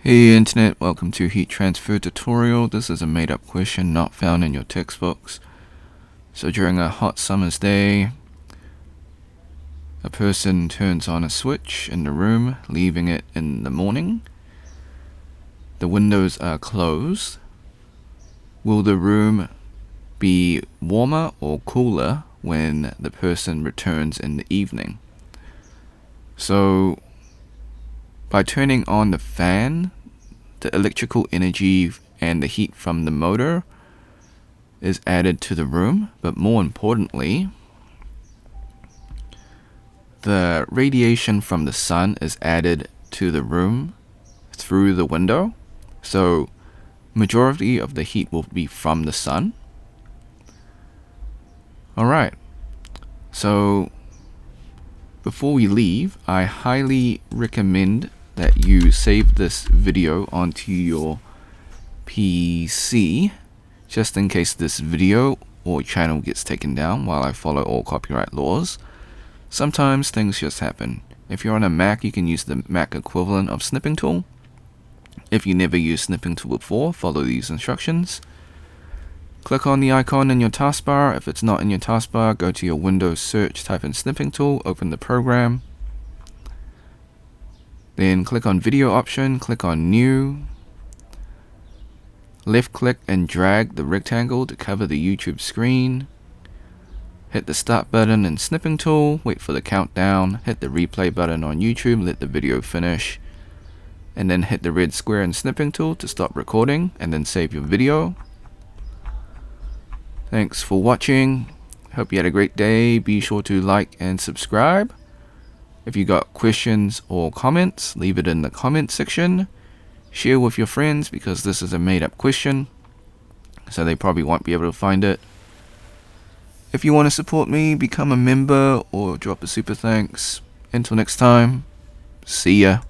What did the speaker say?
Hey Internet, welcome to Heat Transfer Tutorial. This is a made up question not found in your textbooks. So during a hot summer's day, a person turns on a switch in the room, leaving it in the morning. The windows are closed. Will the room be warmer or cooler when the person returns in the evening? So by turning on the fan, the electrical energy and the heat from the motor is added to the room, but more importantly, the radiation from the sun is added to the room through the window. So majority of the heat will be from the sun. Alright, so before we leave, I highly recommend that you save this video onto your PC just in case this video or channel gets taken down while I follow all copyright laws. Sometimes things just happen. If you're on a Mac, you can use the Mac equivalent of snipping tool. If you never used snipping tool before, follow these instructions. Click on the icon in your taskbar. If it's not in your taskbar, go to your Windows search, type in snipping tool, open the program. Then click on video option, click on new. Left click and drag the rectangle to cover the YouTube screen. Hit the start button in snipping tool, wait for the countdown, hit the replay button on YouTube, let the video finish. And then hit the red square in snipping tool to stop recording and then save your video. Thanks for watching. Hope you had a great day. Be sure to like and subscribe. If you got questions or comments, leave it in the comment section. Share with your friends because this is a made up question, so they probably won't be able to find it. If you want to support me, become a member or drop a super thanks. Until next time, see ya.